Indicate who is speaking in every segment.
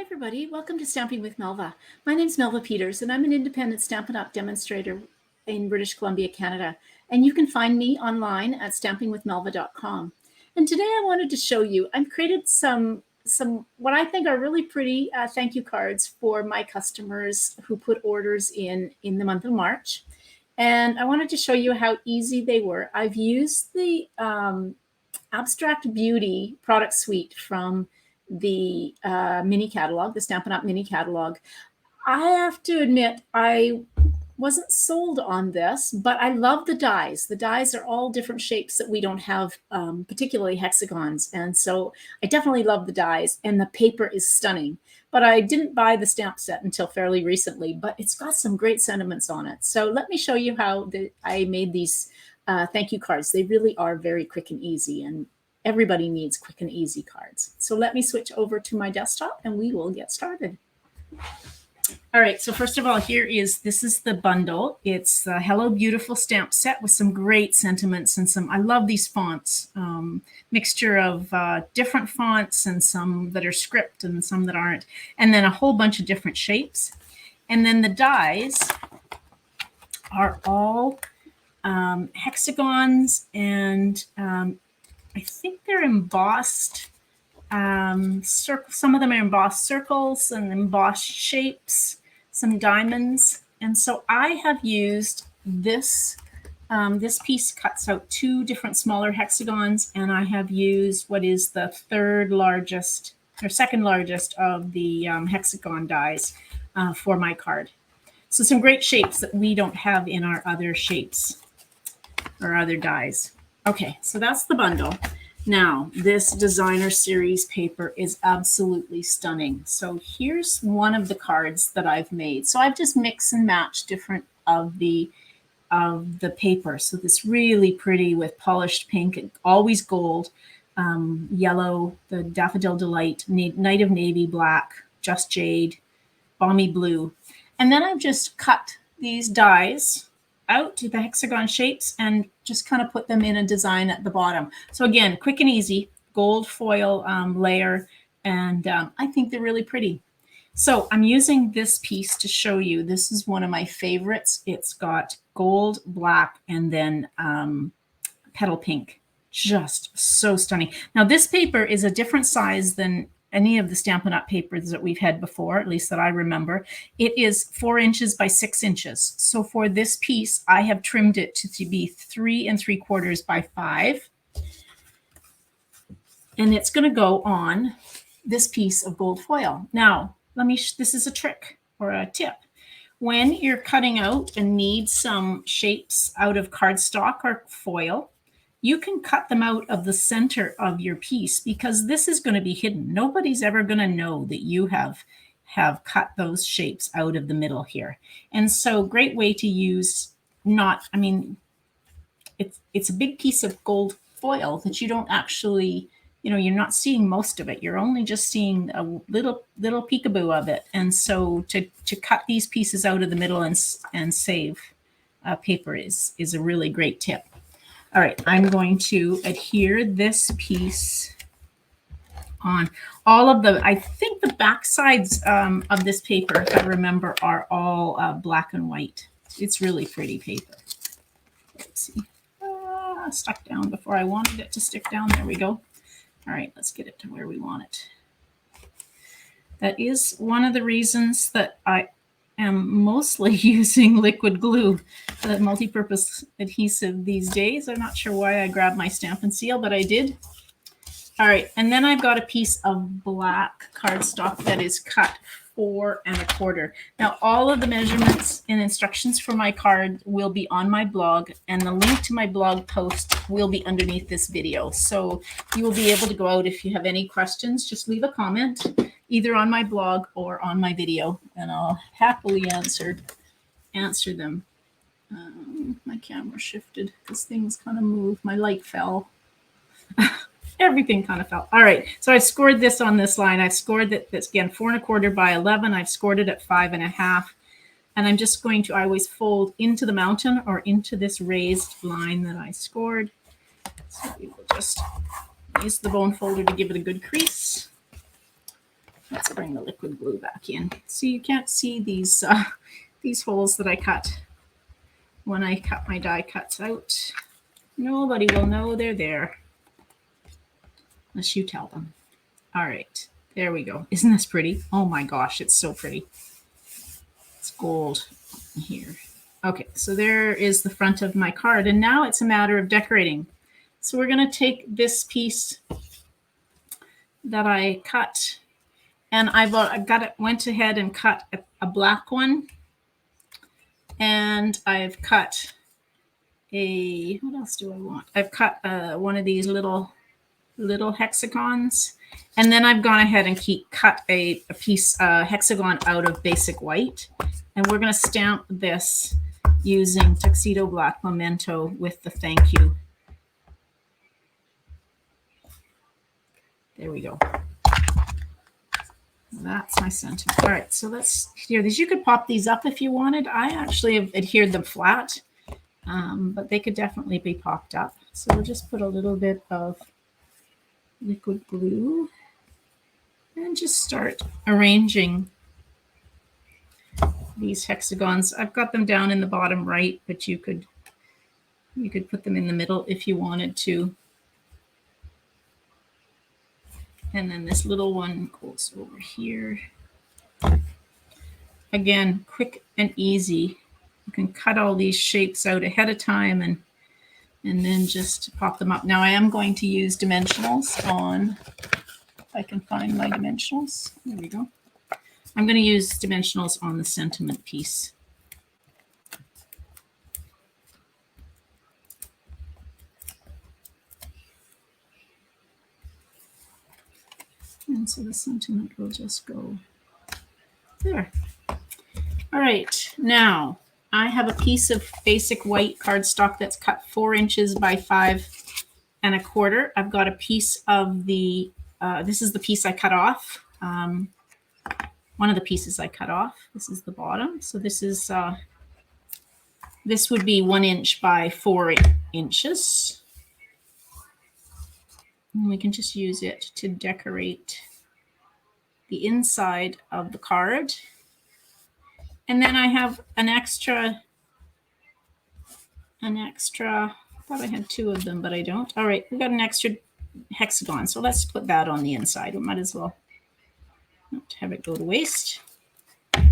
Speaker 1: Everybody, welcome to Stamping with Melva. My name's Melva Peters, and I'm an independent Stampin' Up! Demonstrator in British Columbia, Canada. And you can find me online at stampingwithmelva.com. And today I wanted to show you, I've created some what I think are really pretty thank you cards for my customers who put orders in the month of March. And I wanted to show you how easy they were. I've used the Abstract Beauty product suite from the mini catalog, the Stampin' Up! Mini catalog. I have to admit, I wasn't sold on this, but I love the dies. The dies are all different shapes that we don't have, particularly hexagons. And so I definitely love the dies, and the paper is stunning. But I didn't buy the stamp set until fairly recently, but it's got some great sentiments on it. So let me show you how I made these thank you cards. They really are very quick and easy, and everybody needs quick and easy cards. So let me switch over to my desktop and we will get started. All right, so first of all, this is the bundle. It's the Hello Beautiful stamp set with some great sentiments and I love these fonts, mixture of different fonts and some that are script and some that aren't, and then a whole bunch of different shapes. And then the dies are all hexagons, and I think they're embossed. Some of them are embossed circles and embossed shapes, some diamonds. And so I have used this. This piece cuts out two different smaller hexagons, and I have used what is the second largest of the hexagon dies for my card. So some great shapes that we don't have in our other shapes or other dies. Okay, so that's the bundle. Now, this designer series paper is absolutely stunning. So here's one of the cards that I've made. So I've just mixed and matched different of the paper. So this really pretty with polished pink, always gold, yellow, the Daffodil Delight, Night of Navy Black, Just Jade, Balmy Blue. And then I've just cut these dies out to the hexagon shapes and just kind of put them in a design at the bottom. So again, quick and easy, gold foil layer, and I think they're really pretty. So I'm using this piece to show you. This is one of my favorites. It's got gold, black, and then petal pink. Just so stunning. Now this paper is a different size than any of the Stampin' Up! Papers that we've had before, at least that I remember. It is 4 inches by 6 inches. So for this piece, I have trimmed it to be 3 3/4 by 5. And it's going to go on this piece of gold foil. Now, this is a trick or a tip. When you're cutting out and need some shapes out of cardstock or foil, you can cut them out of the center of your piece because this is going to be hidden. Nobody's ever going to know that you have cut those shapes out of the middle here. And so great way to use it's a big piece of gold foil that you don't actually, you're not seeing most of it. You're only just seeing a little peekaboo of it. And so to cut these pieces out of the middle and save paper is a really great tip. All right, I'm going to adhere this piece on all of I think the back sides of this paper, if I remember, are all black and white. It's really pretty paper. Let's see. Stuck down before I wanted it to stick down. There we go. All right, let's get it to where we want it. That is one of the reasons that I am mostly using liquid glue, the multi-purpose adhesive these days. I'm not sure why I grabbed my Stampin' Seal, but I did. All right, and then I've got a piece of black cardstock that is cut 4 1/4. Now, all of the measurements and instructions for my card will be on my blog, and the link to my blog post will be underneath this video. So you will be able to go out if you have any questions. Just leave a comment either on my blog or on my video, and I'll happily answer them. My camera shifted because things kind of moved. My light fell. Everything kind of fell. All right, so I scored this on this line. I've scored that's again 4 1/4 by 11. I've scored it at 5 1/2. And I'm just going to always fold into the mountain or into this raised line that I scored. So we will just use the bone folder to give it a good crease. Let's bring the liquid glue back in. So you can't see these holes that I cut when I cut my die cuts out. Nobody will know they're there unless you tell them. All right, there we go. Isn't this pretty? Oh my gosh, it's so pretty. It's gold here. Okay, so there is the front of my card, and now it's a matter of decorating. So we're going to take this piece that I cut, and went ahead and cut a black one, and I've cut what else do I want? I've cut one of these little hexagons, and then I've gone ahead and cut a piece hexagon out of basic white, and we're going to stamp this using Tuxedo Black Memento with the thank you. There we go. That's my sentiment. All right, so let's adhere these. You could pop these up if you wanted. I actually have adhered them flat, but they could definitely be popped up. So we'll just put a little bit of liquid glue and just start arranging these hexagons. I've got them down in the bottom right, but you could put them in the middle if you wanted to. And then this little one goes over here. Again, quick and easy. You can cut all these shapes out ahead of time and then just pop them up. Now I am going to use dimensionals on, if I can find my dimensionals. There we go. I'm going to use dimensionals on the sentiment piece. And so the sentiment will just go there. All right, now I have a piece of basic white cardstock that's cut 4 inches by 5 1/4. I've got a piece of the, this is the piece I cut off. One of the pieces I cut off. This is the bottom. So this is, this would be 1 inch by 4 inches. And we can just use it to decorate the inside of the card. And then I have an extra, I thought I had 2 of them, but I don't. All right, we got an extra hexagon. So let's put that on the inside. We might as well not have it go to waste. So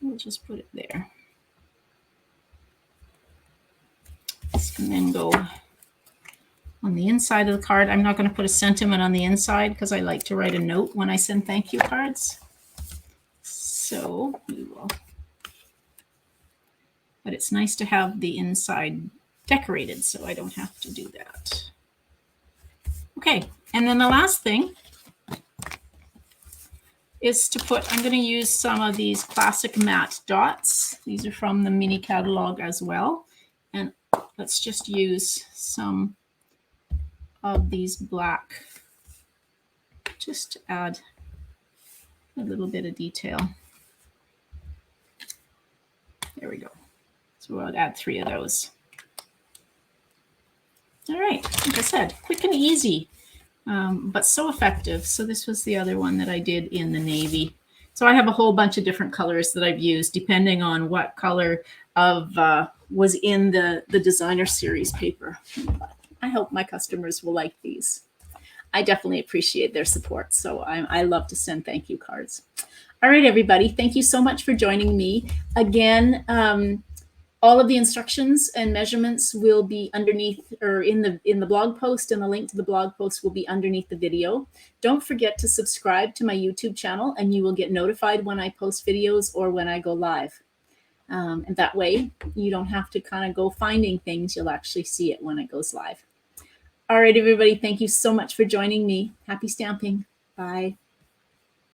Speaker 1: we'll just put it there. This can then go on the inside of the card. I'm not going to put a sentiment on the inside because I like to write a note when I send thank you cards. So we will. But it's nice to have the inside decorated, so I don't have to do that. Okay, and then the last thing is to put, I'm going to use some of these classic matte dots. These are from the mini catalog as well. And let's just use some of these black just to add a little bit of detail. There we go. So we'll add 3 of those. All right, like I said, quick and easy, but so effective. So this was the other one that I did in the navy. So I have a whole bunch of different colors that I've used depending on what color of was in the designer series paper. But I hope my customers will like these. I definitely appreciate their support. So I love to send thank you cards. All right, everybody. Thank you so much for joining me. Again, all of the instructions and measurements will be underneath or in the blog post, and the link to the blog post will be underneath the video. Don't forget to subscribe to my YouTube channel and you will get notified when I post videos or when I go live. And that way you don't have to kind of go finding things. You'll actually see it when it goes live. All right, everybody. Thank you so much for joining me. Happy stamping. Bye.